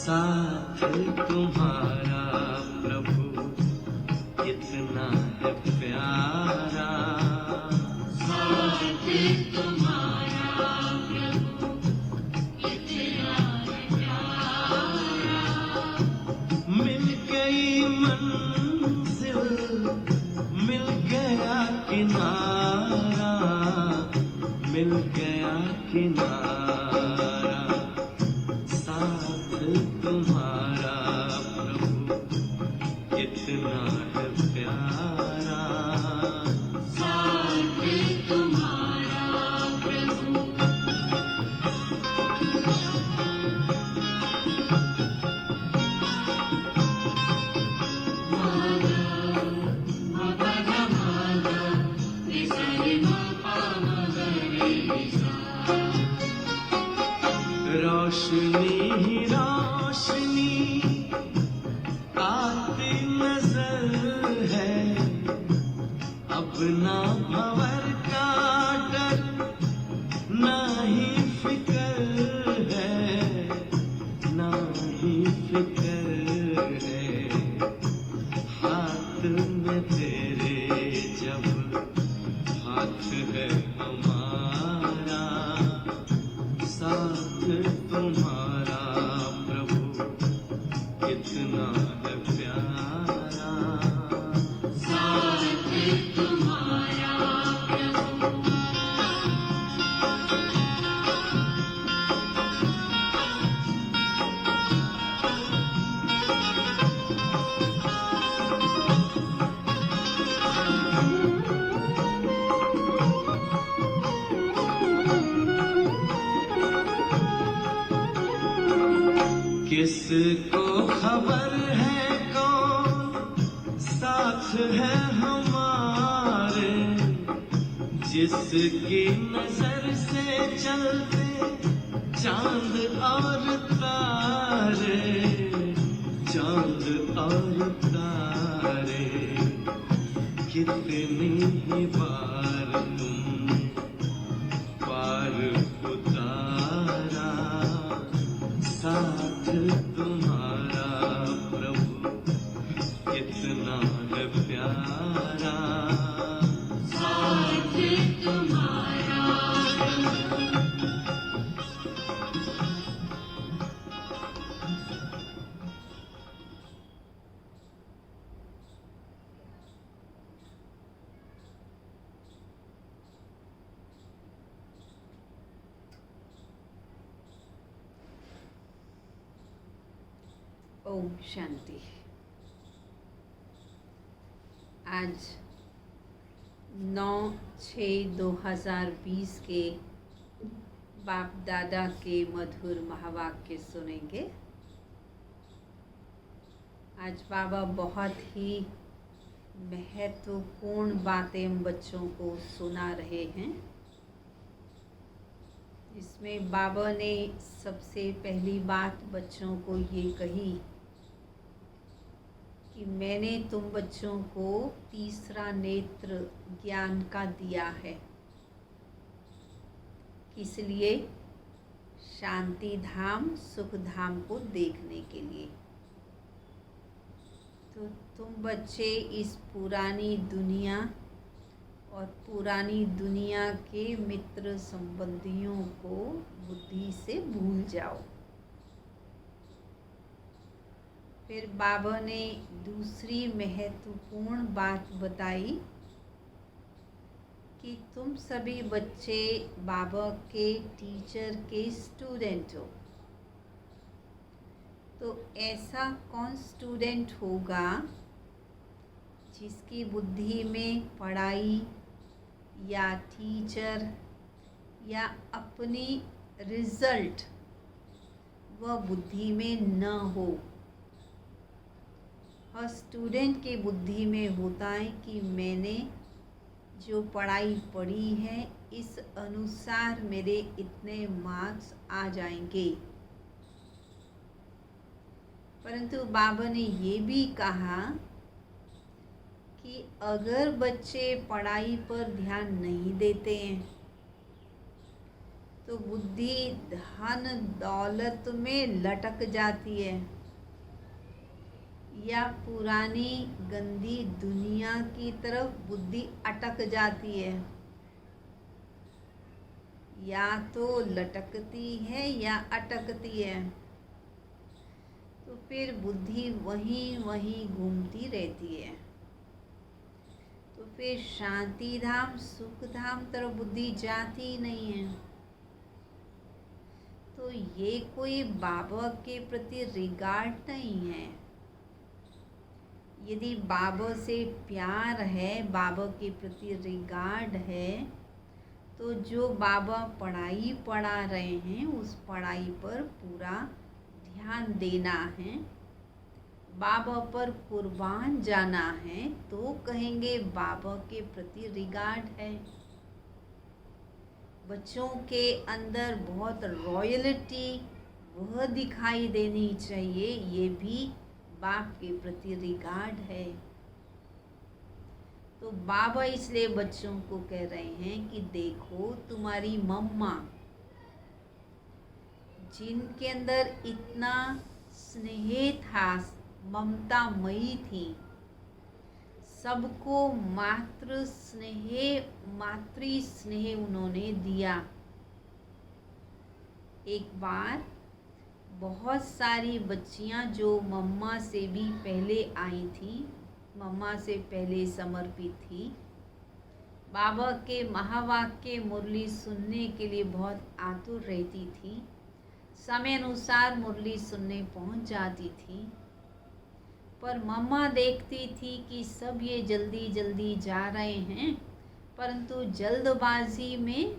साथ तुम्हारा प्रभु कितना है प्यारा, साथ तुम्हारा प्रभु कितना है प्यारा। मिल गई मंजिल, मिल गया किनारा, मिल गया किनारा, साथ तुम्हारा प्रभु कितना है प्यारा, साथ तुम्हारा प्रभु। रोशनी ही रोशनी आती नजर है, अब ना भंवर का डर, ना ही फिकर है, ना ही फिकर है, हाथ में तेरे जब हाथ है हमारा, साथ तुम्हारा प्रभु कितना है प्यारा, साथ तुम्हारा प्रभु। किसको खबर है कौन साथ है हमारे, जिसकी नजर से चलते चांद और तारे, चांद और तारे, कितनी ही बार तुमने पार उतारा, साथ तुम्हारा प्रभु कितना है प्यारा, साथ तुम्हारा प्रभु। ओम शांति। आज 9/6/2020 के बाप दादा के मधुर महावाक्य सुनेंगे। आज बाबा बहुत ही महत्वपूर्ण बातें हम बच्चों को सुना रहे हैं। इसमें बाबा ने सबसे पहली बात बच्चों को ये कही कि मैंने तुम बच्चों को तीसरा नेत्र ज्ञान का दिया है, इसलिए शांति धाम सुख धाम को देखने के लिए। तो तुम बच्चे इस पुरानी दुनिया और पुरानी दुनिया के मित्र संबंधियों को बुद्धि से भूल जाओ। फिर बाबा ने दूसरी महत्वपूर्ण बात बताई कि तुम सभी बच्चे बाबा के टीचर के स्टूडेंट हो। तो ऐसा कौन स्टूडेंट होगा जिसकी बुद्धि में पढ़ाई या टीचर या अपनी रिजल्ट वह बुद्धि में न हो। हर स्टूडेंट के बुद्धि में होता है कि मैंने जो पढ़ाई पढ़ी है इस अनुसार मेरे इतने मार्क्स आ जाएंगे। परंतु बाबा ने ये भी कहा कि अगर बच्चे पढ़ाई पर ध्यान नहीं देते हैं तो बुद्धि धन दौलत में लटक जाती है, या पुरानी गंदी दुनिया की तरफ बुद्धि अटक जाती है। या तो लटकती है या अटकती है। तो फिर बुद्धि वहीं वहीं घूमती रहती है। तो फिर शांति धाम सुख धाम तरफ बुद्धि जाती नहीं है। तो ये कोई बाबा के प्रति रिगार्ड नहीं है। यदि बाबा से प्यार है, बाबा के प्रति रिगार्ड है, तो जो बाबा पढ़ाई पढ़ा रहे हैं उस पढ़ाई पर पूरा ध्यान देना है, बाबा पर कुर्बान जाना है, तो कहेंगे बाबा के प्रति रिगार्ड है। बच्चों के अंदर बहुत रॉयल्टी वह दिखाई देनी चाहिए, ये भी बाप के प्रति रिगार्ड है। तो बाबा इसलिए बच्चों को कह रहे हैं कि देखो तुम्हारी मम्मा, जिनके अंदर इतना स्नेह था, ममतामयी थी, सबको मातृ स्नेह उन्होंने दिया। एक बार बहुत सारी बच्चियां जो मम्मा से भी पहले आई थी, मम्मा से पहले समर्पित थी, बाबा के महावाक्य मुरली सुनने के लिए बहुत आतुर रहती थी, समय अनुसार मुरली सुनने पहुंच जाती थी। पर मम्मा देखती थी कि सब ये जल्दी जल्दी जा रहे हैं, परंतु जल्दबाजी में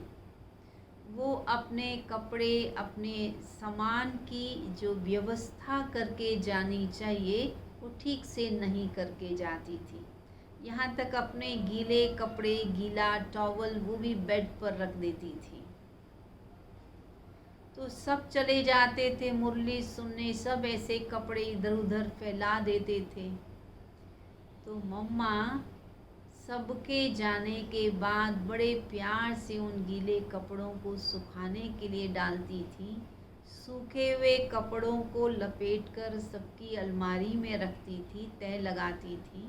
वो अपने कपड़े, अपने सामान की जो व्यवस्था करके जानी चाहिए वो ठीक से नहीं करके जाती थी। यहाँ तक अपने गीले कपड़े, गीला टॉवल वो भी बेड पर रख देती थी। तो सब चले जाते थे मुरली सुनने, सब ऐसे कपड़े इधर उधर फैला देते थे। तो मम्मा सबके जाने के बाद बड़े प्यार से उन गीले कपड़ों को सुखाने के लिए डालती थी। सूखे हुए कपड़ों को लपेटकर सबकी अलमारी में रखती थी, तह लगाती थी,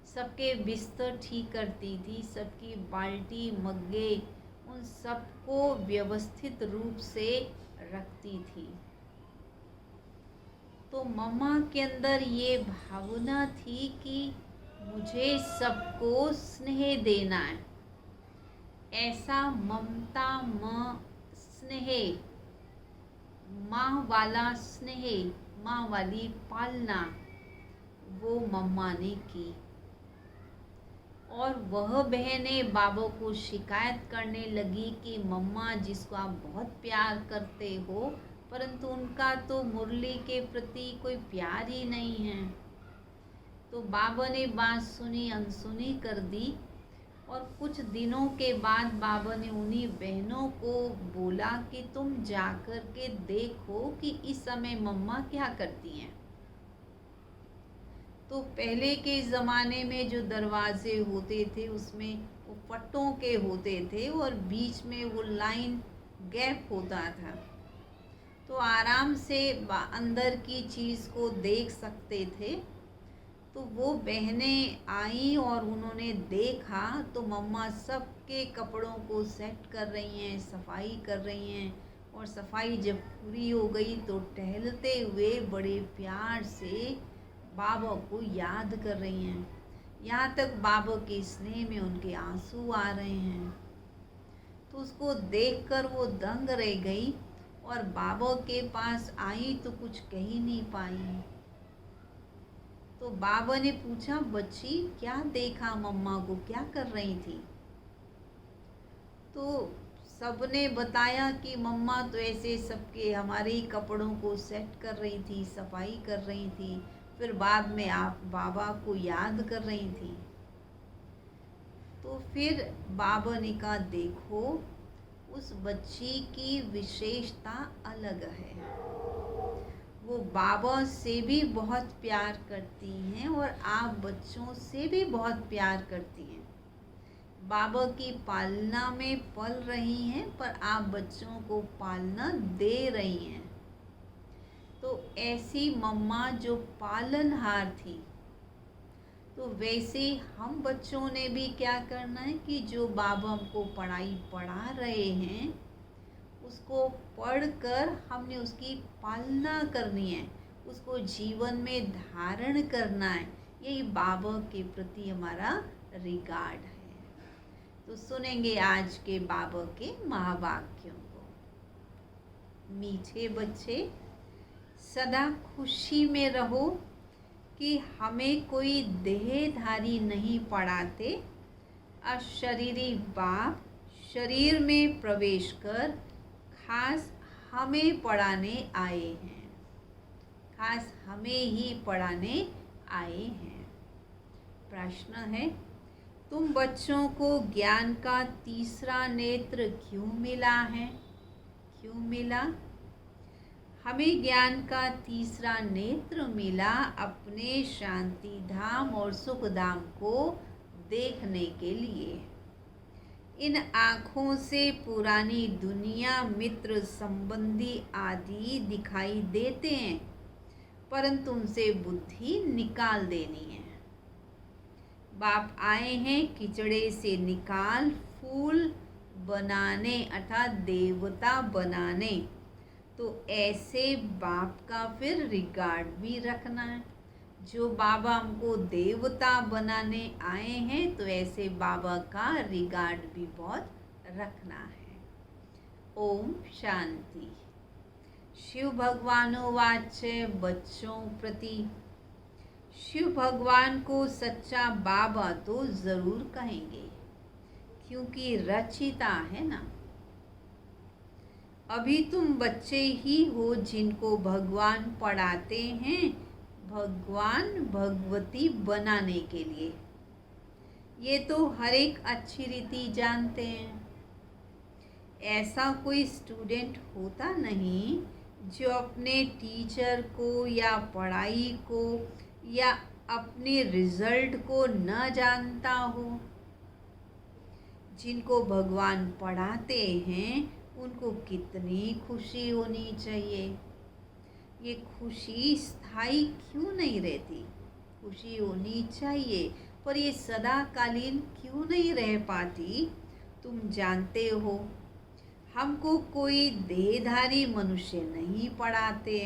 सबके बिस्तर ठीक करती थी, सबकी बाल्टी, मग्गे, उन सबको व्यवस्थित रूप से रखती थी। तो मम्मा के अंदर ये भावना थी कि मुझे सबको स्नेह देना है। ऐसा ममता स्नेह, माँ वाला स्नेह, माँ वाली पालना वो मम्मा ने की। और वह बहनें बाबा को शिकायत करने लगी कि मम्मा जिसको आप बहुत प्यार करते हो, परंतु उनका तो मुरली के प्रति कोई प्यार ही नहीं है। तो बाबा ने बात सुनी, अनसुनी कर दी। और कुछ दिनों के बाद बाबा ने उन्हीं बहनों को बोला कि तुम जाकर के देखो कि इस समय मम्मा क्या करती हैं। तो पहले के ज़माने में जो दरवाजे होते थे उसमें वो पट्टों के होते थे और बीच में वो लाइन गैप होता था, तो आराम से अंदर की चीज़ को देख सकते थे। तो वो बहनें आई और उन्होंने देखा तो मम्मा सबके कपड़ों को सेट कर रही हैं, सफाई कर रही हैं। और सफाई जब पूरी हो गई तो टहलते हुए बड़े प्यार से बाबा को याद कर रही हैं। यहाँ तक बाबा के स्नेह में उनके आंसू आ रहे हैं। तो उसको देखकर वो दंग रह गई और बाबा के पास आई तो कुछ कह ही नहीं पाई। तो बाबा ने पूछा, बच्ची क्या देखा, मम्मा को क्या कर रही थी? तो सबने बताया कि मम्मा तो ऐसे सबके हमारे ही कपड़ों को सेट कर रही थी, सफाई कर रही थी, फिर बाद में आप बाबा को याद कर रही थी। तो फिर बाबा ने कहा, देखो उस बच्ची की विशेषता अलग है, वो बाबा से भी बहुत प्यार करती हैं और आप बच्चों से भी बहुत प्यार करती हैं। बाबा की पालना में पल रही हैं, पर आप बच्चों को पालना दे रही हैं। तो ऐसी मम्मा जो पालनहार थी, तो वैसे हम बच्चों ने भी क्या करना है कि जो बाबा हमको पढ़ाई पढ़ा रहे हैं, उसको पढ़कर हमने उसकी पालना करनी है, उसको जीवन में धारण करना है। यही बाबा के प्रति हमारा रिगार्ड है। तो सुनेंगे आज के बाबा के महावाक्यों को। मीठे बच्चे, सदा खुशी में रहो कि हमें कोई देहधारी नहीं पढ़ाते। अशरीरी बाप शरीर में प्रवेश कर खास हमें पढ़ाने आए हैं, खास हमें ही पढ़ाने आए हैं। प्रश्न है, तुम बच्चों को ज्ञान का तीसरा नेत्र क्यों मिला है? क्यों मिला? हमें ज्ञान का तीसरा नेत्र मिला अपने शांति धाम और सुख धाम को देखने के लिए। इन आँखों से पुरानी दुनिया, मित्र, संबंधी आदि दिखाई देते हैं, परंतु उनसे बुद्धि निकाल देनी है। बाप आए हैं किचड़े से निकाल फूल बनाने अर्थात देवता बनाने। तो ऐसे बाप का फिर रिगार्ड भी रखना है। जो बाबा हमको देवता बनाने आए हैं, तो ऐसे बाबा का रिगार्ड भी बहुत रखना है। ओम शांति। शिव भगवानोवाच्य बच्चों प्रति। शिव भगवान को सच्चा बाबा तो जरूर कहेंगे, क्योंकि रचिता है ना। अभी तुम बच्चे ही हो जिनको भगवान पढ़ाते हैं भगवान भगवती बनाने के लिए। ये तो हर एक अच्छी रीति जानते हैं। ऐसा कोई स्टूडेंट होता नहीं जो अपने टीचर को या पढ़ाई को या अपने रिजल्ट को न जानता हो। जिनको भगवान पढ़ाते हैं उनको कितनी खुशी होनी चाहिए। ये खुशी स्थायी क्यों नहीं रहती? खुशी होनी चाहिए, पर ये सदाकालीन क्यों नहीं रह पाती? तुम जानते हो, हमको कोई देहधारी मनुष्य नहीं पढ़ाते।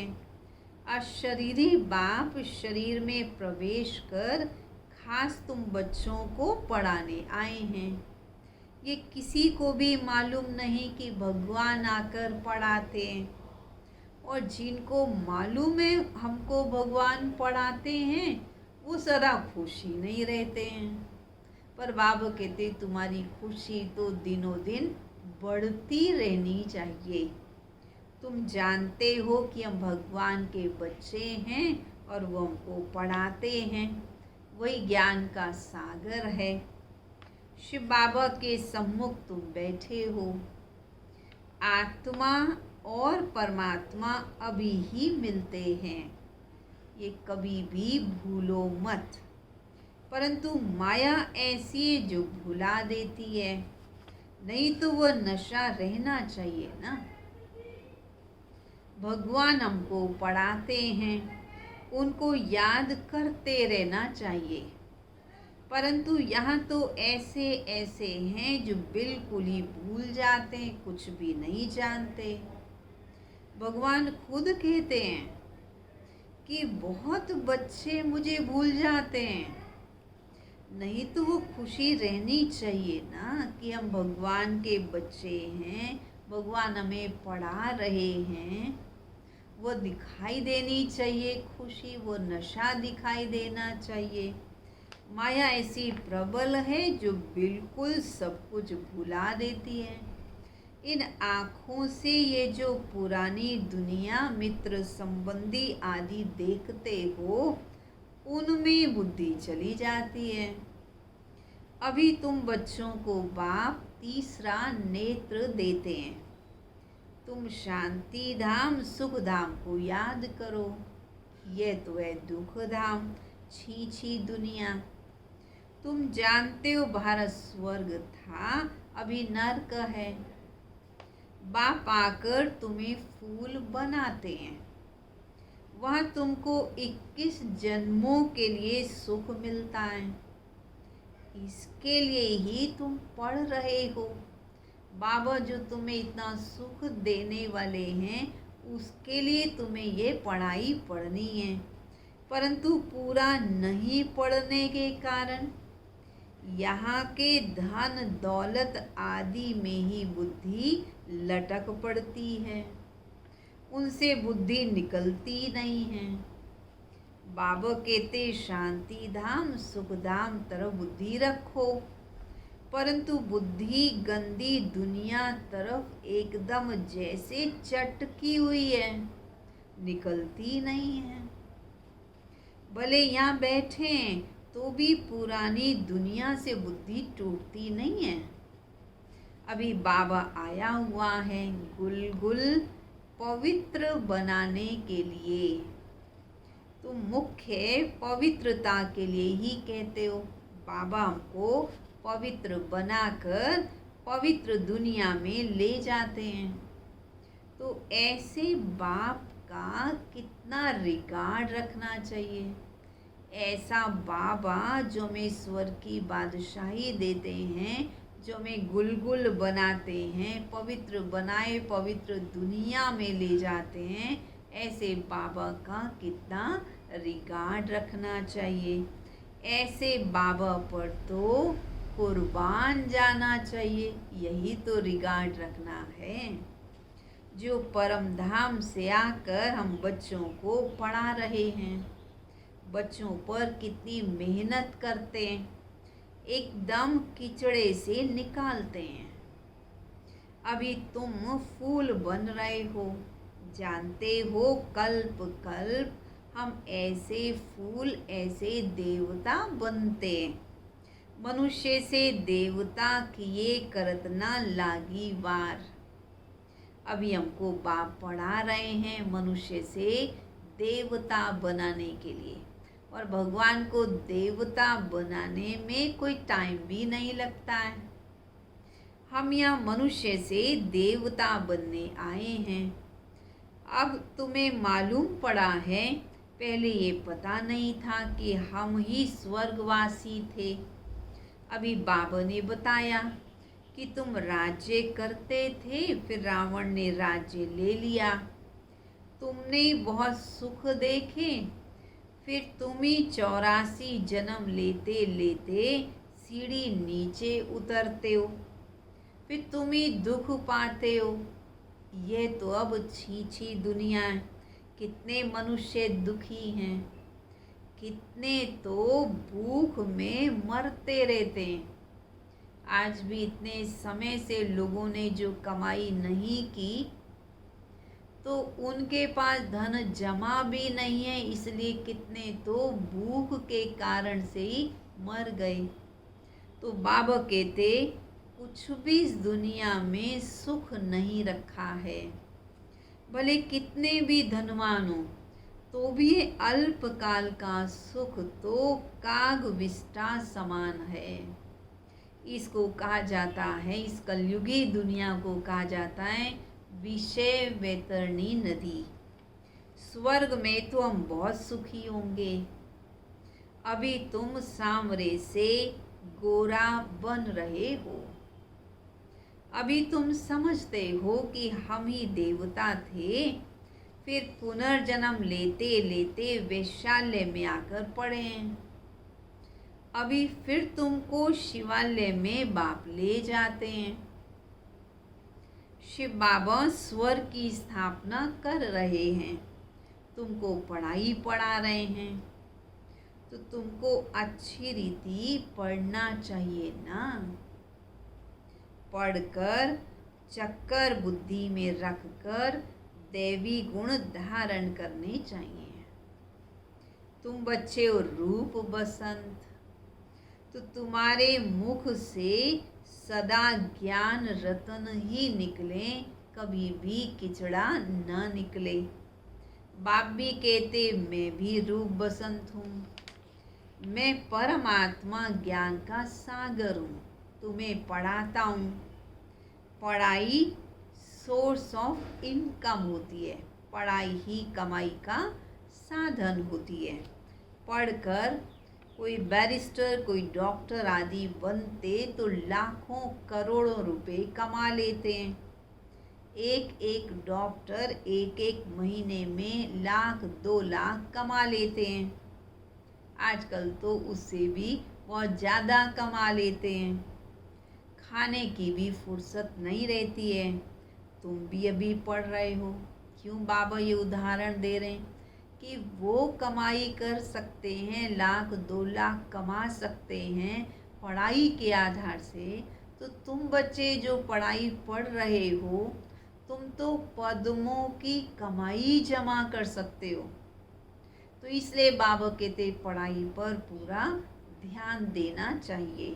अशरीरी बाप शरीर में प्रवेश कर खास तुम बच्चों को पढ़ाने आए हैं। ये किसी को भी मालूम नहीं कि भगवान आकर पढ़ाते हैं, और जिनको मालूम है हमको भगवान पढ़ाते हैं वो सदा खुशी नहीं रहते हैं। पर बाबा कहते तुम्हारी खुशी तो दिनों दिन बढ़ती रहनी चाहिए। तुम जानते हो कि हम भगवान के बच्चे हैं और वो हमको पढ़ाते हैं। वही ज्ञान का सागर है। शिव बाबा के सम्मुख तुम बैठे हो। आत्मा और परमात्मा अभी ही मिलते हैं, ये कभी भी भूलो मत। परंतु माया ऐसी है जो भुला देती है, नहीं तो वह नशा रहना चाहिए ना। भगवान हमको पढ़ाते हैं, उनको याद करते रहना चाहिए। परंतु यहाँ तो ऐसे ऐसे हैं जो बिल्कुल ही भूल जाते हैं, कुछ भी नहीं जानते। भगवान खुद कहते हैं कि बहुत बच्चे मुझे भूल जाते हैं। नहीं तो वो खुशी रहनी चाहिए ना कि हम भगवान के बच्चे हैं, भगवान हमें पढ़ा रहे हैं। वो दिखाई देनी चाहिए खुशी, वो नशा दिखाई देना चाहिए। माया ऐसी प्रबल है जो बिल्कुल सब कुछ भुला देती है। इन आँखों से ये जो पुरानी दुनिया, मित्र, संबंधी आदि देखते हो, उनमें बुद्धि चली जाती है। अभी तुम बच्चों को बाप तीसरा नेत्र देते हैं। तुम शांति धाम, सुख धाम को याद करो। यह तो है दुख धाम, छी छी दुनिया। तुम जानते हो भारत स्वर्ग था, अभी नर्क है। बाप आकर तुम्हें फूल बनाते हैं, वहाँ तुमको 21 जन्मों के लिए सुख मिलता है। इसके लिए ही तुम पढ़ रहे हो। बाबा जो तुम्हें इतना सुख देने वाले हैं, उसके लिए तुम्हें ये पढ़ाई पढ़नी है। परंतु पूरा नहीं पढ़ने के कारण यहाँ के धन दौलत आदि में ही बुद्धि लटक पड़ती है, उनसे बुद्धि निकलती नहीं है। बाबा कहते शांति धाम सुख धाम तरफ बुद्धि रखो, परंतु बुद्धि गंदी दुनिया तरफ एकदम जैसे चटकी हुई है, निकलती नहीं है। भले यहाँ बैठे हैं तो भी पुरानी दुनिया से बुद्धि टूटती नहीं है। अभी बाबा आया हुआ है गुलगुल पवित्र बनाने के लिए। तुम मुख्य पवित्रता के लिए ही कहते हो। बाबा हमको पवित्र बनाकर पवित्र दुनिया में ले जाते हैं। तो ऐसे बाप का कितना रिगार्ड रखना चाहिए। ऐसा बाबा जो हमें स्वर्ग की बादशाही देते हैं, जो हमें गुलगुल बनाते हैं, पवित्र बनाए पवित्र दुनिया में ले जाते हैं, ऐसे बाबा का कितना रिगार्ड रखना चाहिए। ऐसे बाबा पर तो कुर्बान जाना चाहिए। यही तो रिगार्ड रखना है। जो परम धाम से आकर हम बच्चों को पढ़ा रहे हैं, बच्चों पर कितनी मेहनत करते हैं, एकदम कीचड़े से निकालते हैं। अभी तुम फूल बन रहे हो, जानते हो कल्प कल्प हम ऐसे फूल ऐसे देवता बनते। मनुष्य से देवता किए करत ना लागी वार। अभी हमको बाप पढ़ा रहे हैं मनुष्य से देवता बनाने के लिए, और भगवान को देवता बनाने में कोई टाइम भी नहीं लगता है। हम यहाँ मनुष्य से देवता बनने आए हैं। अब तुम्हें मालूम पड़ा है, पहले ये पता नहीं था कि हम ही स्वर्गवासी थे। अभी बाबा ने बताया कि तुम राज्य करते थे, फिर रावण ने राज्य ले लिया। तुमने बहुत सुख देखे, फिर तुम ही 84 जन्म लेते लेते सीढ़ी नीचे उतरते हो, फिर तुम ही दुख पाते हो। यह तो अब छी दुनिया है। कितने मनुष्य दुखी हैं, कितने तो भूख में मरते रहते हैं। आज भी इतने समय से लोगों ने जो कमाई नहीं की, तो उनके पास धन जमा भी नहीं है, इसलिए कितने तो भूख के कारण से ही मर गए। तो बाबा कहते कुछ भी इस दुनिया में सुख नहीं रखा है। भले कितने भी धनवान हो, तो भी ये अल्पकाल का सुख तो काग विष्ठा समान है। इसको कहा जाता है, इस कलयुगी दुनिया को कहा जाता है विषय वैतरणी नदी। स्वर्ग में तो हम बहुत सुखी होंगे। अभी तुम सांवरे से गोरा बन रहे हो। अभी तुम समझते हो कि हम ही देवता थे, फिर पुनर्जन्म लेते लेते वैशाल्य में आकर पड़े हैं। अभी फिर तुमको शिवालय में बाप ले जाते हैं। शिव बाबा स्वर्ग की स्थापना कर रहे हैं, तुमको पढ़ाई पढ़ा रहे हैं, तो तुमको अच्छी रीति पढ़ना चाहिए ना। पढ़कर चक्कर बुद्धि में रखकर दैवी गुण धारण करने चाहिए। तुम बच्चे हो रूप बसंत, तो तुम्हारे मुख से सदा ज्ञान रतन ही निकले, कभी भी किचड़ा न निकले। बाप भी कहते मैं भी रूप बसंत हूँ। मैं परमात्मा ज्ञान का सागर हूँ, तुम्हें पढ़ाता हूँ। पढ़ाई सोर्स ऑफ इनकम होती है, पढ़ाई ही कमाई का साधन होती है। पढ़कर कोई बैरिस्टर, कोई डॉक्टर आदि बनते तो लाखों करोड़ों रुपए कमा लेते हैं। एक एक डॉक्टर एक एक महीने में 1,00,000-2,00,000 कमा लेते हैं। आजकल तो उससे भी बहुत ज़्यादा कमा लेते हैं। खाने की भी फुर्सत नहीं रहती है। तुम भी अभी पढ़ रहे हो, क्यों बाबा ये उदाहरण दे रहे हैं कि वो कमाई कर सकते हैं, 1,00,000-2,00,000 कमा सकते हैं पढ़ाई के आधार से, तो तुम बच्चे जो पढ़ाई पढ़ रहे हो, तुम तो पद्मों की कमाई जमा कर सकते हो। तो इसलिए बाबा कहते पढ़ाई पर पूरा ध्यान देना चाहिए।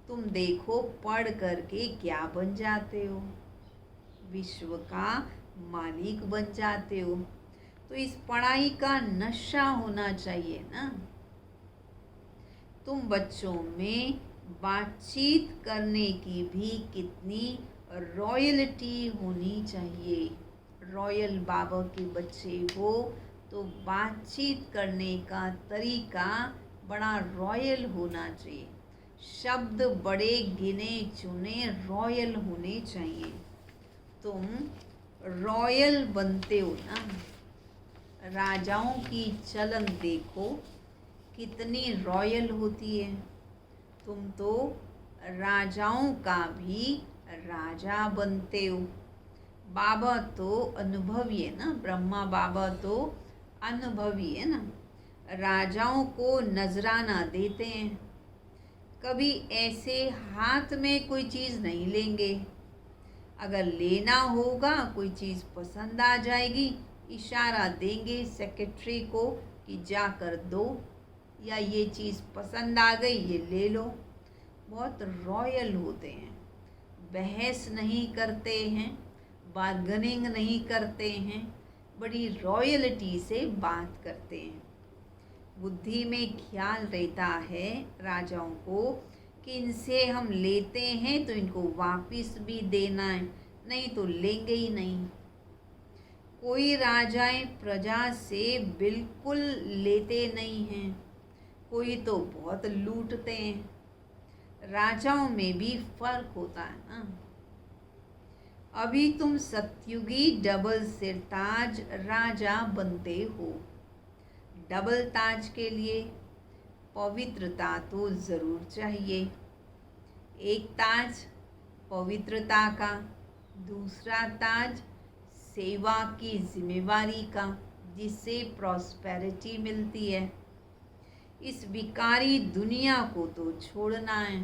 तुम देखो पढ़ करके क्या बन जाते हो, विश्व का मालिक बन जाते हो। तो इस पढ़ाई का नशा होना चाहिए ना। तुम बच्चों में बातचीत करने की भी कितनी रॉयल्टी होनी चाहिए। रॉयल बाबा के बच्चे हो तो बातचीत करने का तरीका बड़ा रॉयल होना चाहिए। शब्द बड़े गिने चुने रॉयल होने चाहिए। तुम रॉयल बनते हो ना। राजाओं की चलन देखो कितनी रॉयल होती है। तुम तो राजाओं का भी राजा बनते हो। बाबा तो अनुभवी है ना, ब्रह्मा बाबा तो अनुभवी है ना। राजाओं को नजराना देते हैं। कभी ऐसे हाथ में कोई चीज़ नहीं लेंगे। अगर लेना होगा, कोई चीज़ पसंद आ जाएगी, इशारा देंगे सेक्रेटरी को कि जाकर दो, या ये चीज़ पसंद आ गई ये ले लो। बहुत रॉयल होते हैं। बहस नहीं करते हैं, बार्गनिंग नहीं करते हैं, बड़ी रॉयल्टी से बात करते हैं। बुद्धि में ख्याल रहता है राजाओं को कि इनसे हम लेते हैं तो इनको वापस भी देना है, नहीं तो लेंगे ही नहीं। कोई राजाएं प्रजा से बिल्कुल लेते नहीं हैं, कोई तो बहुत लूटते हैं। राजाओं में भी फर्क होता है ना। अभी तुम सतयुगी डबल सिरताज राजा बनते हो। डबल ताज के लिए पवित्रता तो ज़रूर चाहिए। एक ताज पवित्रता का, दूसरा ताज सेवा की जिम्मेवारी का, जिससे प्रॉस्पेरिटी मिलती है। इस विकारी दुनिया को तो छोड़ना है।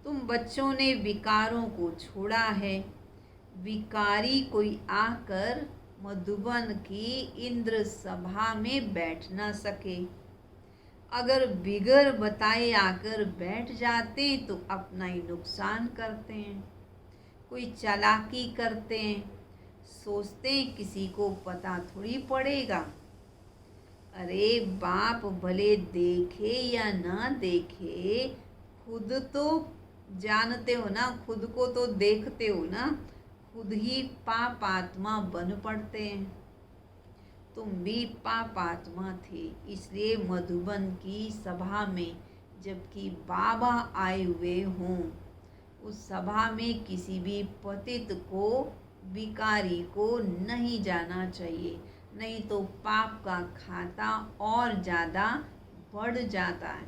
तुम बच्चों ने विकारों को छोड़ा है। विकारी कोई आकर मधुबन की इंद्र सभा में बैठ ना सके। अगर बिगर बताए आकर बैठ जाते तो अपना ही नुकसान करते हैं। कोई चालाकी करते हैं, सोचते हैं किसी को पता थोड़ी पड़ेगा। अरे बाप भले देखे या ना देखे, खुद तो जानते हो ना, खुद को तो देखते हो ना, खुद ही पाप आत्मा बन पड़ते हैं। तुम भी पाप आत्मा थे, इसलिए मधुबन की सभा में जबकि बाबा आए हुए हों, उस सभा में किसी भी पतित को, विकारी को नहीं जाना चाहिए, नहीं तो पाप का खाता और ज़्यादा बढ़ जाता है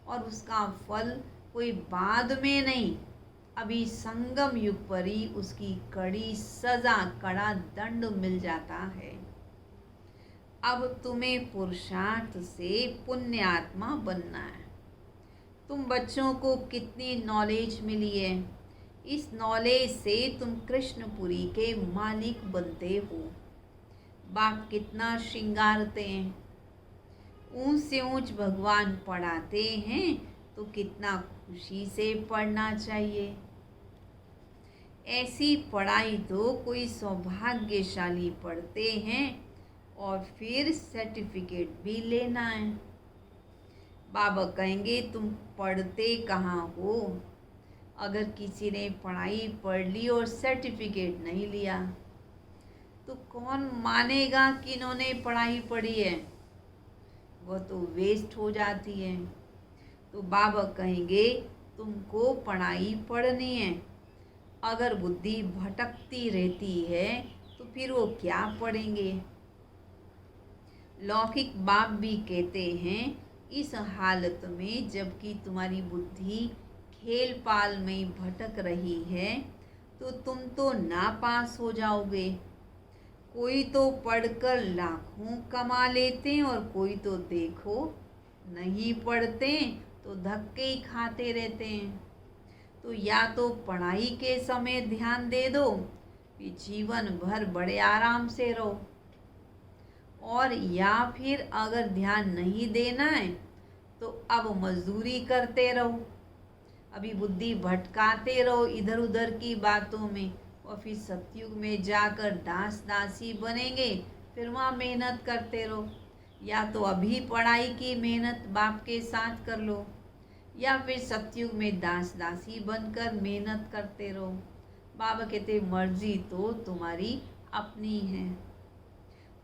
और उसका फल कोई बाद में नहीं, अभी संगम युग पर ही उसकी कड़ी सजा, कड़ा दंड मिल जाता है। अब तुम्हें पुरुषार्थ से पुण्य आत्मा बनना है। तुम बच्चों को कितनी नॉलेज मिली है। इस नॉलेज से तुम कृष्णपुरी के मालिक बनते हो। बाप कितना श्रृंगारते हैं, ऊंच से ऊंच भगवान पढ़ाते हैं तो कितना खुशी से पढ़ना चाहिए। ऐसी पढ़ाई तो कोई सौभाग्यशाली पढ़ते हैं और फिर सर्टिफिकेट भी लेना है। बाबा कहेंगे तुम पढ़ते कहाँ हो? अगर किसी ने पढ़ाई पढ़ ली और सर्टिफिकेट नहीं लिया तो कौन मानेगा कि इन्होंने पढ़ाई पढ़ी है? वह तो वेस्ट हो जाती है। तो बाबा कहेंगे तुमको पढ़ाई पढ़नी है। अगर बुद्धि भटकती रहती है तो फिर वो क्या पढ़ेंगे? लौकिक बाप भी कहते हैं इस हालत में जबकि तुम्हारी बुद्धि खेल पाल में भटक रही है तो तुम तो नापास हो जाओगे। कोई तो पढ़कर लाखों कमा लेते हैं और कोई तो देखो नहीं पढ़ते तो धक्के ही खाते रहते हैं। तो या तो पढ़ाई के समय ध्यान दे दो कि जीवन भर बड़े आराम से रहो, और या फिर अगर ध्यान नहीं देना है तो अब मजदूरी करते रहो, अभी बुद्धि भटकाते रहो इधर उधर की बातों में, और फिर सतयुग में जाकर दास दासी बनेंगे, फिर वहाँ मेहनत करते रहो। या तो अभी पढ़ाई की मेहनत बाप के साथ कर लो, या फिर सतयुग में दास दासी बनकर मेहनत करते रहो। बाबा कहते मर्जी तो तुम्हारी अपनी है,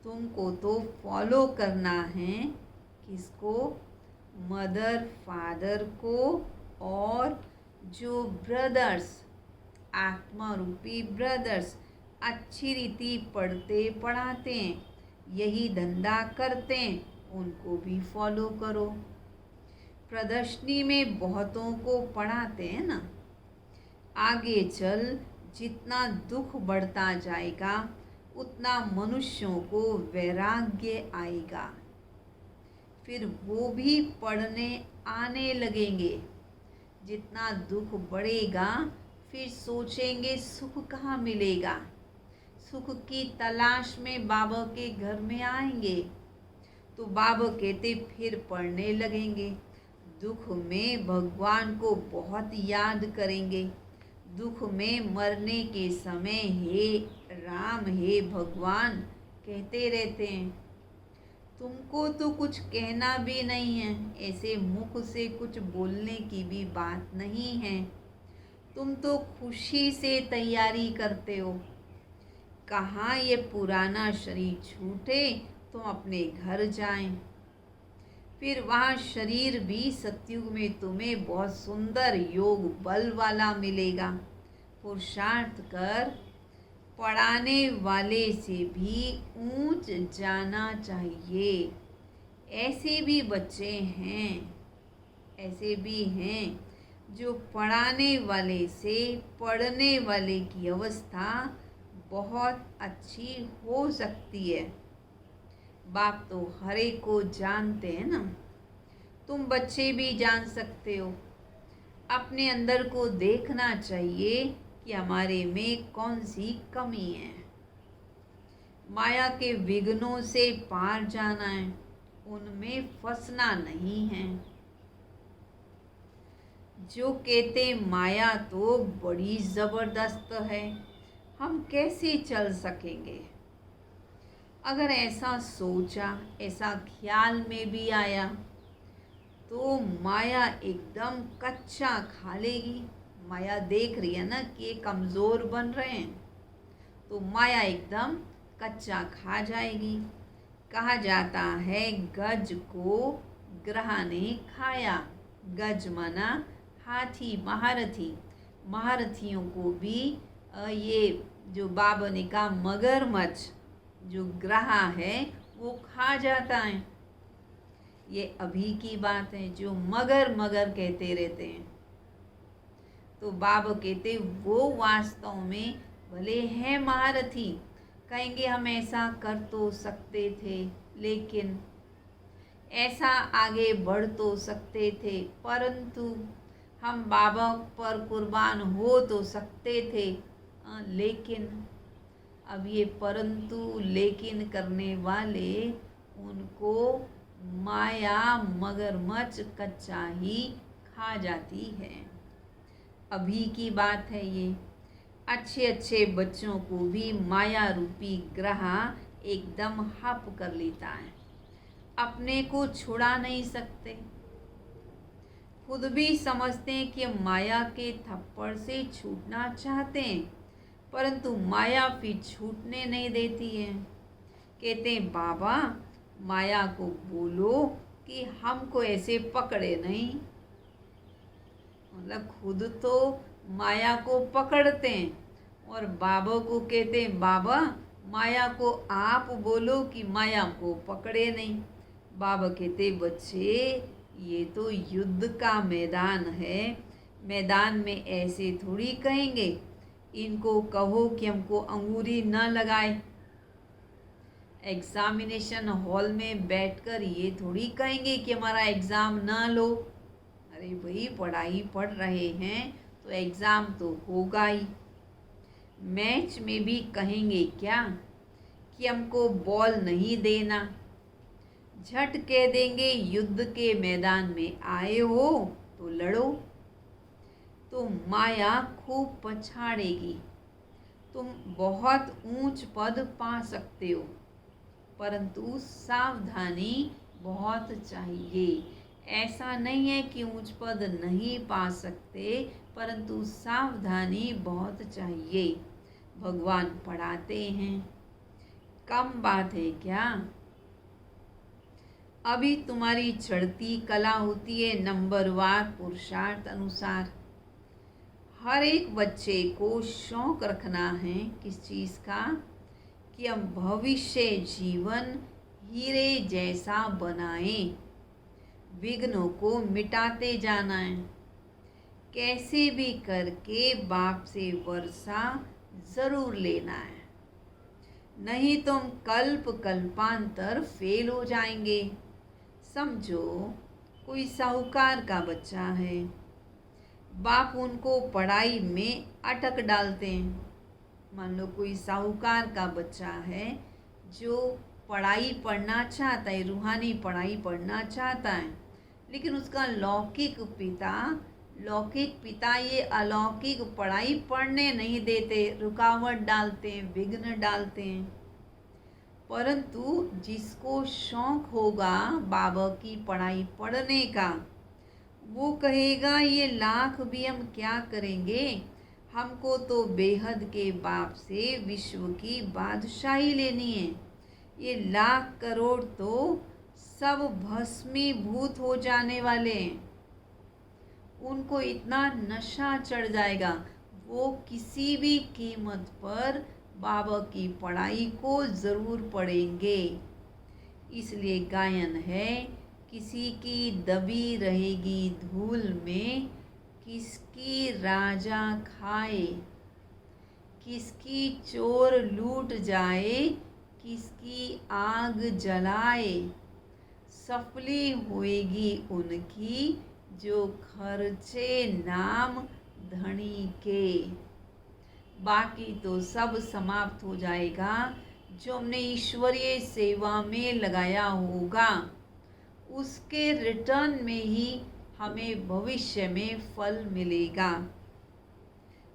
तुमको तो फॉलो करना है किसको? मदर फादर को, और जो ब्रदर्स आत्मा रूपी ब्रदर्स अच्छी रीति पढ़ते पढ़ाते हैं, यही धंधा करते हैं, उनको भी फॉलो करो। प्रदर्शनी में बहुतों को पढ़ाते हैं ना। आगे चल जितना दुख बढ़ता जाएगा उतना मनुष्यों को वैराग्य आएगा, फिर वो भी पढ़ने आने लगेंगे। जितना दुख बढ़ेगा फिर सोचेंगे सुख कहाँ मिलेगा, सुख की तलाश में बाबा के घर में आएंगे। तो बाबा कहते फिर पढ़ने लगेंगे। दुख में भगवान को बहुत याद करेंगे, दुख में मरने के समय हे राम हे भगवान कहते रहते हैं। तुमको तो कुछ कहना भी नहीं है, ऐसे मुख से कुछ बोलने की भी बात नहीं है, तुम तो खुशी से तैयारी करते हो। कहाँ ये पुराना शरीर छूटे तुम अपने घर जाएं, फिर वहाँ शरीर भी सतयुग में तुम्हें बहुत सुंदर योग बल वाला मिलेगा। पुरुषार्थ कर पढ़ाने वाले से भी ऊंच जाना चाहिए। ऐसे भी बच्चे हैं, ऐसे भी हैं जो पढ़ाने वाले से पढ़ने वाले की अवस्था बहुत अच्छी हो सकती है। बाप तो हर एक को जानते हैं ना, तुम बच्चे भी जान सकते हो। अपने अंदर को देखना चाहिए कि हमारे में कौन सी कमी है। माया के विघ्नों से पार जाना है, उनमें फंसना नहीं है। जो कहते माया तो बड़ी जबरदस्त है, हम कैसे चल सकेंगे? अगर ऐसा सोचा, ऐसा ख्याल में भी आया तो माया एकदम कच्चा खा लेगी। माया देख रही है ना कि ये कमज़ोर बन रहे हैं, तो माया एकदम कच्चा खा जाएगी। कहा जाता है गज को ग्रह ने खाया। गज मना हाथी, महारथी। महारथियों को भी ये जो बाबा ने कहा मगरमच्छ जो ग्रह है वो खा जाता है। ये अभी की बात है, जो मगर मगर कहते रहते हैं। तो बाबा कहते वो वास्तव में भले हैं महारथी, कहेंगे हम ऐसा कर तो सकते थे, लेकिन ऐसा आगे बढ़ तो सकते थे, परंतु हम बाबा पर कुर्बान हो तो सकते थे, लेकिन अब ये परंतु लेकिन करने वाले उनको माया मगरमच्छ कच्चा ही खा जाती है। अभी की बात है ये। अच्छे अच्छे बच्चों को भी माया रूपी ग्रह एकदम हप कर लेता है, अपने को छुड़ा नहीं सकते। खुद भी समझते हैं कि माया के थप्पड़ से छूटना चाहते हैं, परंतु माया फिर छूटने नहीं देती है। कहते हैं बाबा माया को बोलो कि हमको ऐसे पकड़े नहीं। मतलब खुद तो माया को पकड़ते हैं और बाबा को कहते हैं बाबा माया को आप बोलो कि माया को पकड़े नहीं। बाबा कहते बच्चे ये तो युद्ध का मैदान है, मैदान में ऐसे थोड़ी कहेंगे, इनको कहो कि हमको अंगूरी न लगाए। एग्जामिनेशन हॉल में बैठकर ये थोड़ी कहेंगे कि हमारा एग्ज़ाम ना लो। अरे भाई पढ़ाई पढ़ रहे हैं तो एग्ज़ाम तो होगा ही। मैच में भी कहेंगे क्या कि हमको बॉल नहीं देना, झट कह देंगे युद्ध के मैदान में आए हो तो लड़ो। तो माया खूब पछाड़ेगी। तुम बहुत ऊंच पद पा सकते हो, परंतु सावधानी बहुत चाहिए। ऐसा नहीं है कि ऊंच पद नहीं पा सकते, परंतु सावधानी बहुत चाहिए। भगवान पढ़ाते हैं, कम बात है क्या? अभी तुम्हारी चढ़ती कला होती है नंबरवार पुरुषार्थ अनुसार। हर एक बच्चे को शौक रखना है किस चीज़ का कि हम भविष्य जीवन हीरे जैसा बनाएं, विघ्नों को मिटाते जाना है। कैसे भी करके बाप से वर्षा ज़रूर लेना है, नहीं तो हम कल्प कल्पांतर फेल हो जाएंगे। समझो कोई साहूकार का बच्चा है, बाप उनको पढ़ाई में अटक डालते हैं। मान लो कोई साहूकार का बच्चा है जो पढ़ाई पढ़ना चाहता है, रूहानी पढ़ाई पढ़ना चाहता है, लेकिन उसका लौकिक पिता ये अलौकिक पढ़ाई पढ़ने नहीं देते, रुकावट डालते हैं, विघ्न डालते हैं। परंतु जिसको शौक होगा बाबा की पढ़ाई पढ़ने का, वो कहेगा ये लाख भी हम क्या करेंगे, हमको तो बेहद के बाप से विश्व की बादशाही लेनी है। ये लाख करोड़ तो सब भस्मीभूत हो जाने वाले हैं। उनको इतना नशा चढ़ जाएगा, वो किसी भी कीमत पर बाबा की पढ़ाई को ज़रूर पढ़ेंगे। इसलिए गायन है, किसी की दबी रहेगी धूल में, किसकी राजा खाए, किसकी चोर लूट जाए, किसकी आग जलाए। सफली होएगी उनकी जो खर्चे नाम धनी के। बाकी तो सब समाप्त हो जाएगा जो हमने ईश्वरीय सेवा में लगाया होगा, उसके रिटर्न में ही हमें भविष्य में फल मिलेगा।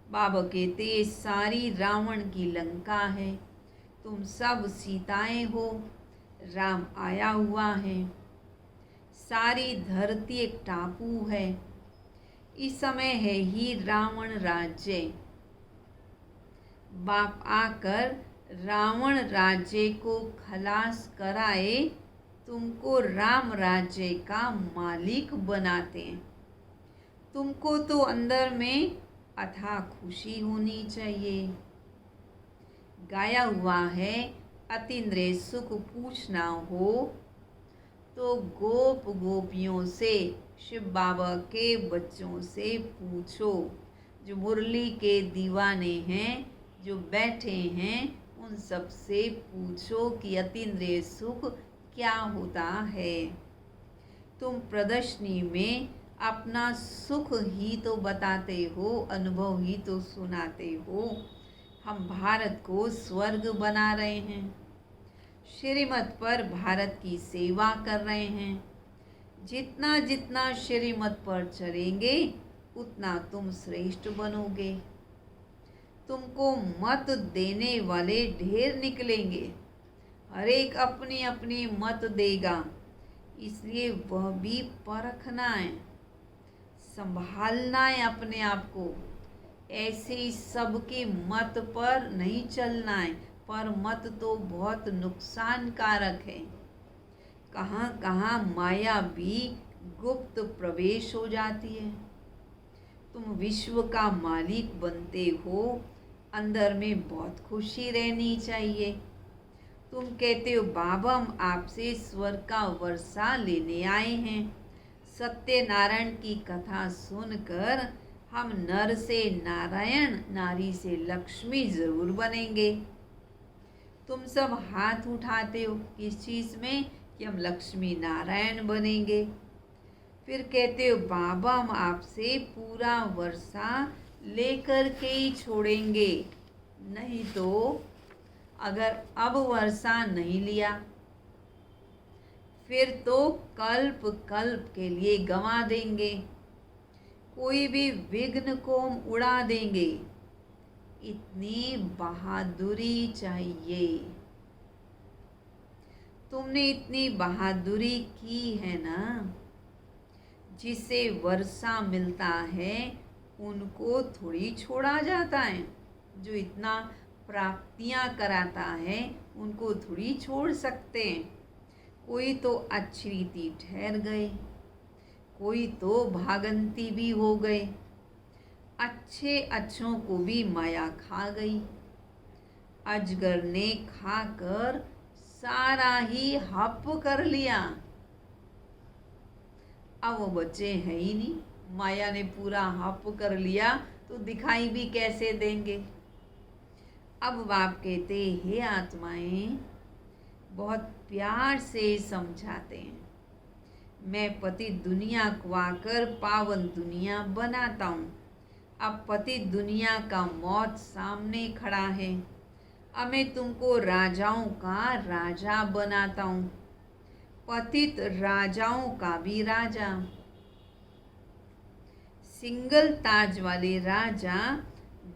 बाबा कहते सारी रावण की लंका है, तुम सब सीताएं हो, राम आया हुआ है। सारी धरती एक टापू है, इस समय है ही रावण राज्य। बाप आकर रावण राज्य को खलास कराए, तुमको राम राज्य का मालिक बनाते हैं। तुमको तो अंदर में अथाह खुशी होनी चाहिए। गाया हुआ है, अतीन्द्रिय सुख पूछना हो तो गोप गोपियों से, शिव बाबा के बच्चों से पूछो। जो मुरली के दीवाने हैं, जो बैठे हैं, उन सब से पूछो कि अतीन्द्रिय सुख क्या होता है। तुम प्रदर्शनी में अपना सुख ही तो बताते हो, अनुभव ही तो सुनाते हो। हम भारत को स्वर्ग बना रहे हैं, श्रीमत पर भारत की सेवा कर रहे हैं। जितना जितना श्रीमत पर चलेंगे उतना तुम श्रेष्ठ बनोगे। तुमको मत देने वाले ढेर निकलेंगे, हर एक अपनी अपनी मत देगा, इसलिए वह भी परखना है। संभालना है अपने आप को। ऐसे सबके मत पर नहीं चलना है, पर मत तो बहुत नुकसानकारक है। कहाँ कहाँ माया भी गुप्त प्रवेश हो जाती है। तुम विश्व का मालिक बनते हो, अंदर में बहुत खुशी रहनी चाहिए। तुम कहते हो बाबा हम आपसे स्वर्ग का वर्षा लेने आए हैं। सत्यनारायण की कथा सुनकर हम नर से नारायण, नारी से लक्ष्मी जरूर बनेंगे। तुम सब हाथ उठाते हो किस चीज़ में कि हम लक्ष्मी नारायण बनेंगे। फिर कहते हो बाबा हम आपसे पूरा वर्षा लेकर के ही छोड़ेंगे, नहीं तो अगर अब वर्षा नहीं लिया फिर तो कल्प कल्प के लिए गंवा देंगे। कोई भी विघ्न को हम उड़ा देंगे। इतनी बहादुरी चाहिए। तुमने इतनी बहादुरी की है ना, जिसे वर्षा मिलता है उनको थोड़ी छोड़ा जाता है। जो इतना प्राप्तियां कराता है उनको थोड़ी छोड़ सकते हैं। कोई तो अच्छी रीति ठहर गए, कोई तो भागंती भी हो गए। अच्छे अच्छों को भी माया खा गई। अजगर ने खाकर सारा ही हप कर लिया। अब वो बच्चे हैं ही नहीं। माया ने पूरा हप कर लिया तो दिखाई भी कैसे देंगे। अब बाप कहते हे आत्माएं, बहुत प्यार से समझाते हैं। मैं पति दुनिया को आकर पावन दुनिया बनाता हूँ। अब पति दुनिया का मौत सामने खड़ा है। अब मैं तुमको राजाओं का राजा बनाता हूँ, पतित राजाओं का भी राजा। सिंगल ताज वाले राजा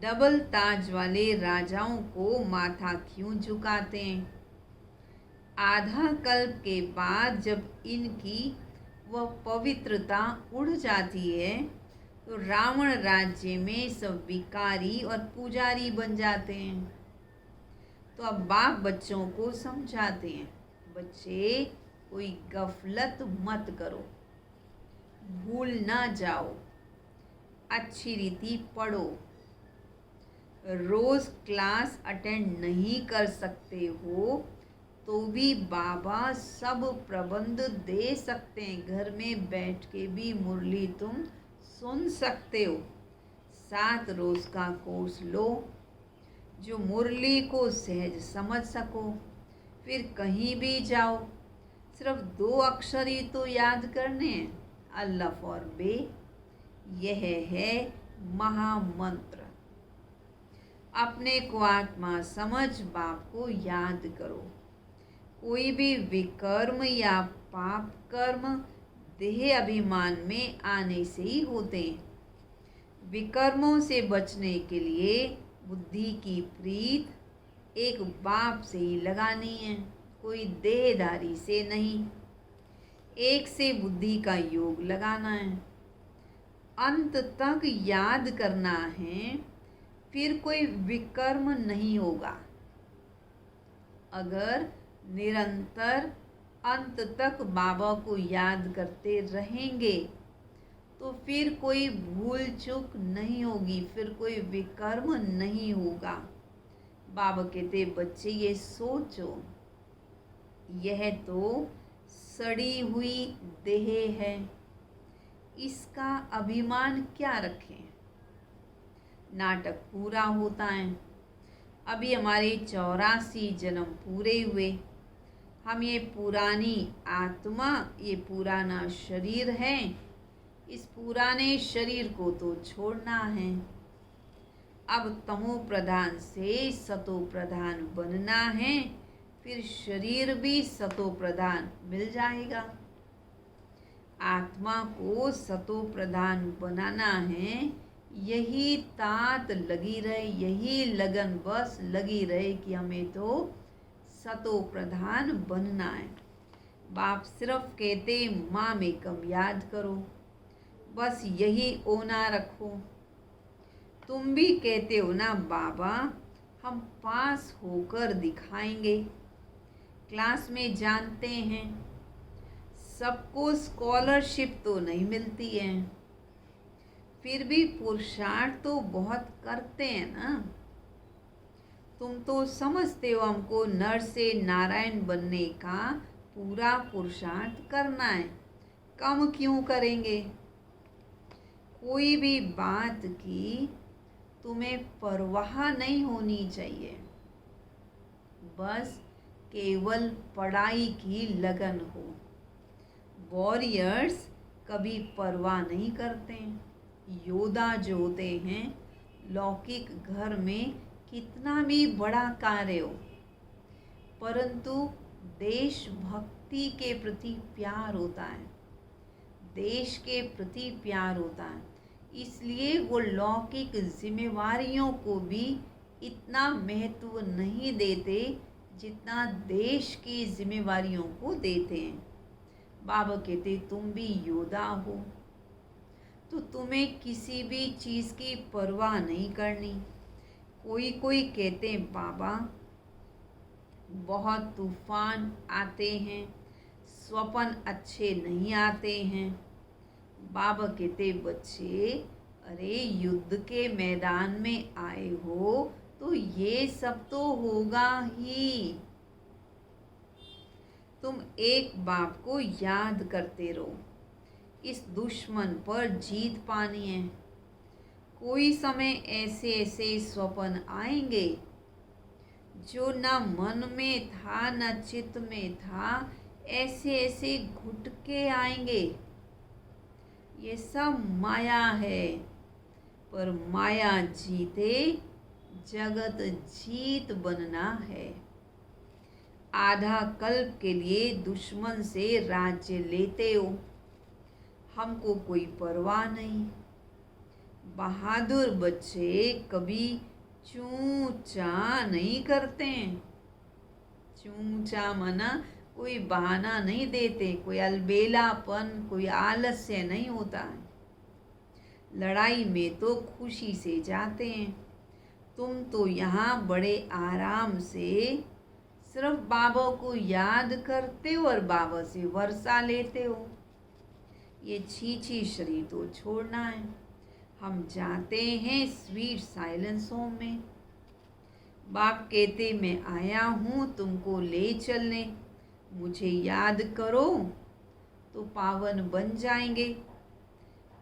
डबल ताज वाले राजाओं को माथा क्यों झुकाते हैं? आधा कल्प के बाद जब इनकी वह पवित्रता उड़ जाती है तो रावण राज्य में सब विकारी और पुजारी बन जाते हैं। तो अब बाप बच्चों को समझाते हैं, बच्चे कोई गफलत मत करो, भूल ना जाओ, अच्छी रीति पढ़ो। रोज क्लास अटेंड नहीं कर सकते हो तो भी बाबा सब प्रबंध दे सकते हैं। घर में बैठ के भी मुरली तुम सुन सकते हो। 7 रोज का कोर्स लो जो मुरली को सहज समझ सको। फिर कहीं भी जाओ, सिर्फ 2 अक्षर ही तो याद करने हैं, अल्लाह और बे। यह है महामंत्र। अपने को आत्मा समझ बाप को याद करो। कोई भी विकर्म या पाप कर्म देह अभिमान में आने से ही होते हैं। विकर्मों से बचने के लिए बुद्धि की प्रीत एक बाप से ही लगानी है, कोई देहधारी से नहीं। एक से बुद्धि का योग लगाना है, अंत तक याद करना है, फिर कोई विकर्म नहीं होगा। अगर निरंतर अंत तक बाबा को याद करते रहेंगे तो फिर कोई भूल चूक नहीं होगी, फिर कोई विकर्म नहीं होगा। बाबा कहते बच्चे ये सोचो, यह तो सड़ी हुई देह है, इसका अभिमान क्या रखें। नाटक पूरा होता है। अभी हमारे 84 जन्म पूरे हुए। हम ये पुरानी आत्मा, ये पुराना शरीर है, इस पुराने शरीर को तो छोड़ना है। अब तमो प्रधान से सतो प्रधान बनना है, फिर शरीर भी सतो प्रधान मिल जाएगा। आत्मा को सतो प्रधान बनाना है, यही तात लगी रहे, यही लगन बस लगी रहे कि हमें तो सतो प्रधान बनना है। बाप सिर्फ कहते माँ में कम याद करो, बस यही ओना रखो। तुम भी कहते हो ना बाबा, हम पास होकर दिखाएंगे। क्लास में जानते हैं सबको स्कॉलरशिप तो नहीं मिलती है, फिर भी पुरुषार्थ तो बहुत करते हैं ना। तुम तो समझते हो हमको नर से नारायण बनने का पूरा पुरुषार्थ करना है, कम क्यों करेंगे। कोई भी बात की तुम्हें परवाह नहीं होनी चाहिए, बस केवल पढ़ाई की लगन हो। वॉरियर्स कभी परवाह नहीं करते। योद्धा जो होते हैं, लौकिक घर में कितना भी बड़ा कार्य हो, परंतु देशभक्ति के प्रति प्यार होता है, देश के प्रति प्यार होता है, इसलिए वो लौकिक जिम्मेवारियों को भी इतना महत्व नहीं देते जितना देश की जिम्मेवारियों को देते हैं। बाबा कहते तुम भी योद्धा हो, तो तुम्हें किसी भी चीज़ की परवाह नहीं करनी। कोई कहते हैं बाबा बहुत तूफान आते हैं, स्वप्न अच्छे नहीं आते हैं। बाबा कहते बच्चे, अरे युद्ध के मैदान में आए हो तो ये सब तो होगा ही। तुम एक बाप को याद करते रहो, इस दुश्मन पर जीत पानी है। कोई समय ऐसे ऐसे स्वप्न आएंगे जो ना मन में था ना चित्त में था, ऐसे ऐसे घुट के आएंगे। ये सब माया है, पर माया जीते जगत जीत बनना है। आधा कल्प के लिए दुश्मन से राज्य लेते हो, हमको कोई परवाह नहीं। बहादुर बच्चे कभी चूं चा नहीं करते हैं। चूं चा मना कोई बहाना नहीं देते, कोई अलबेलापन, कोई आलस्य नहीं होता है। लड़ाई में तो खुशी से जाते हैं। तुम तो यहाँ बड़े आराम से सिर्फ बाबा को याद करते हो और बाबा से वर्षा लेते हो। ये छीछी शरीर तो छोड़ना है। हम जाते हैं स्वीट साइलेंस होम में। बाप कहते मैं आया हूँ तुमको ले चलने, मुझे याद करो तो पावन बन जाएंगे।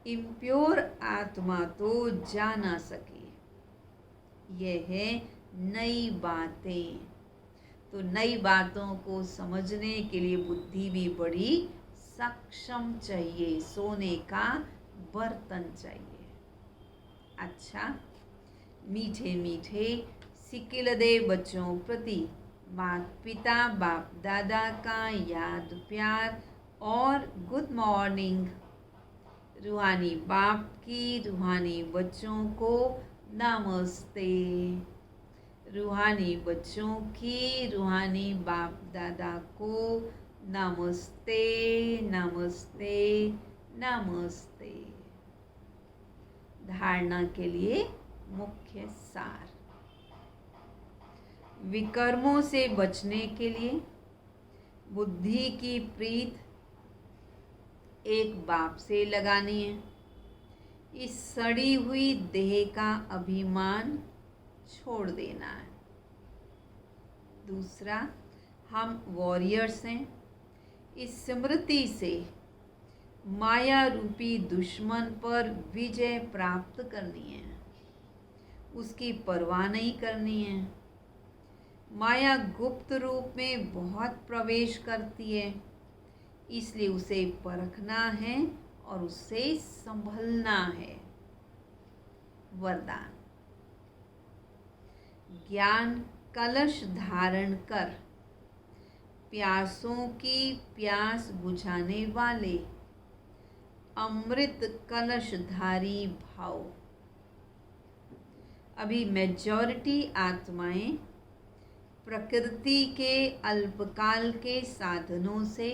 इम्प्योर आत्मा तो जा ना सके। यह है नई बातें। तो नई बातों को समझने के लिए बुद्धि भी बड़ी सक्षम चाहिए, सोने का बर्तन चाहिए। अच्छा, मीठे मीठे सिकिलदे बच्चों प्रति माता पिता बाप दादा का याद प्यार और गुड मॉर्निंग। रूहानी बाप की रूहानी बच्चों को नमस्ते। रूहानी बच्चों की रूहानी बाप दादा को नमस्ते नमस्ते नमस्ते। धारणा के लिए मुख्य सार। विकर्मों से बचने के लिए बुद्धि की प्रीत एक बाप से लगानी है। इस सड़ी हुई देह का अभिमान छोड़ देना है। दूसरा, हम वॉरियर्स हैं। इस स्मृति से माया रूपी दुश्मन पर विजय प्राप्त करनी है, उसकी परवाह नहीं करनी है। माया गुप्त रूप में बहुत प्रवेश करती है, इसलिए उसे परखना है और उससे संभलना है। वरदान। ज्ञान कलश धारण कर प्यासों की प्यास बुझाने वाले अमृत कलशधारी भाव। अभी मेजॉरिटी आत्माएं प्रकृति के अल्पकाल के साधनों से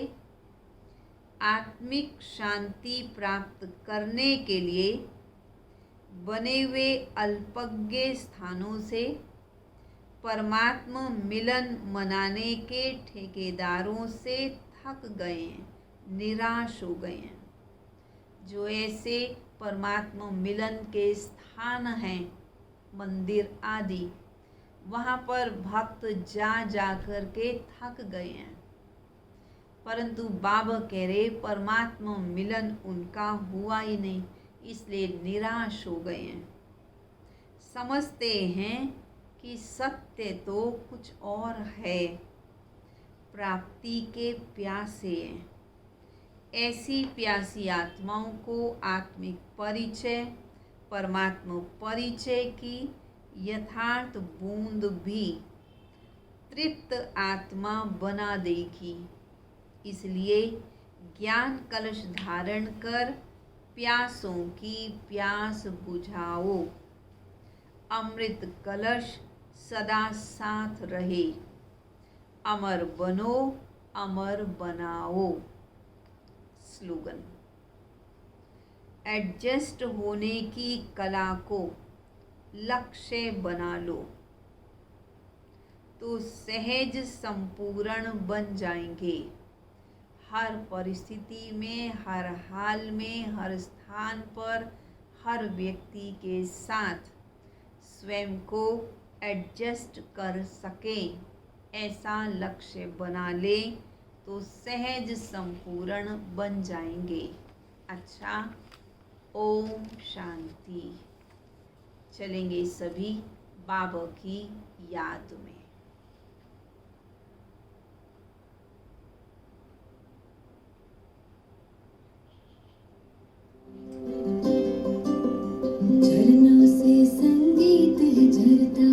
आत्मिक शांति प्राप्त करने के लिए बने हुए अल्पज्ञ स्थानों से परमात्मा मिलन मनाने के ठेकेदारों से थक गए हैं, निराश हो गए हैं। जो ऐसे परमात्मा मिलन के स्थान हैं, मंदिर आदि, वहाँ पर भक्त जा कर के थक गए हैं, परंतु बाबा कह रहे परमात्मा मिलन उनका हुआ ही नहीं, इसलिए निराश हो गए हैं। समझते हैं कि सत्य तो कुछ और है, प्राप्ति के प्यासे हैं। ऐसी प्यासी आत्माओं को आत्मिक परिचय, परमात्मा परिचय की यथार्थ बूंद भी तृप्त आत्मा बना देगी। इसलिए ज्ञान कलश धारण कर प्यासों की प्यास बुझाओ। अमृत कलश सदा साथ रहे। अमर बनो, अमर बनाओ। स्लोगन। एडजस्ट होने की कला को लक्ष्य बना लो तो सहज संपूर्ण बन जाएंगे। हर परिस्थिति में, हर हाल में, हर स्थान पर, हर व्यक्ति के साथ स्वयं को एडजस्ट कर सकें, ऐसा लक्ष्य बना ले तो सहज संपूर्ण बन जाएंगे। अच्छा, ओम शांति। चलेंगे सभी बाबा की याद में। झरनों से संगीत है झरता,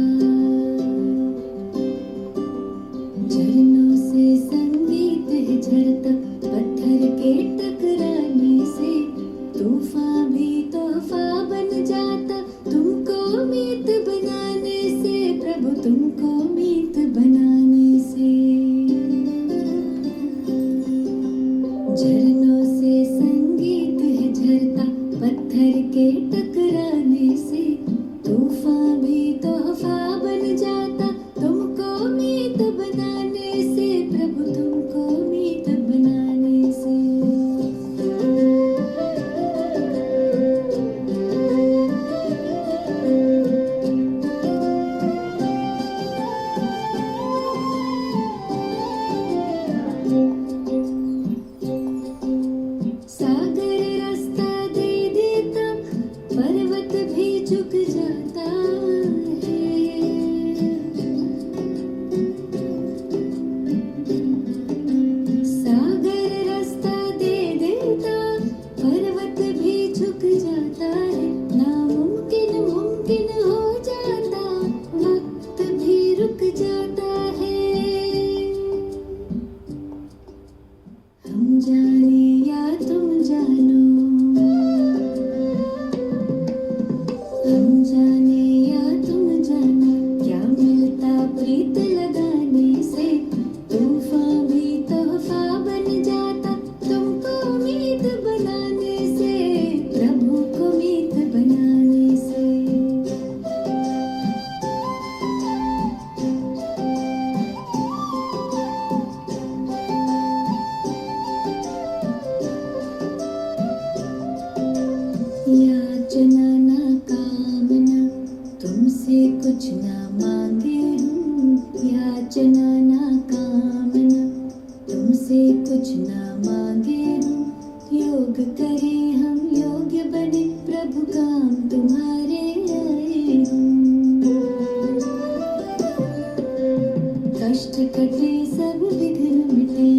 झरनों से संगीत है झरता। पत्थर के टकराने से तूफान भी तोहफा बन जाता। तुमको मीत बनाने से प्रभु, तुमको मीत बनाने से। झरनों से संगीत है झरता, पत्थर के टकराने से तूफान भी तोहफा बन जाता। तुमको मीत बनाने से प्रभु, तुमको मीत बनाने से। सागर रास्ता दे देता, पर्वत भी झुक जाता है। सागर रास्ता दे देता, पर्वत भी झुक जाता है। नामुमकिन मुमकिन हो जाता, वक्त भी रुक जाता है। हम जाने या तुम जानो, हम जाने या तुम जानो, क्या मिलता प्रीत लगाने से। तूफान भी तोहफा बन जाता, तुमको मीत बनाने से, प्रभु को मीत बनाने से। याचना ना कामना, तुमसे कुछ ना मांगे हम। याचना ना कामना, तुमसे कुछ ना मांगे हम। योग करें हम, योग्य बने, प्रभु काम तुम्हारे आए हम। कष्ट कटे सब विघ्न मिटे,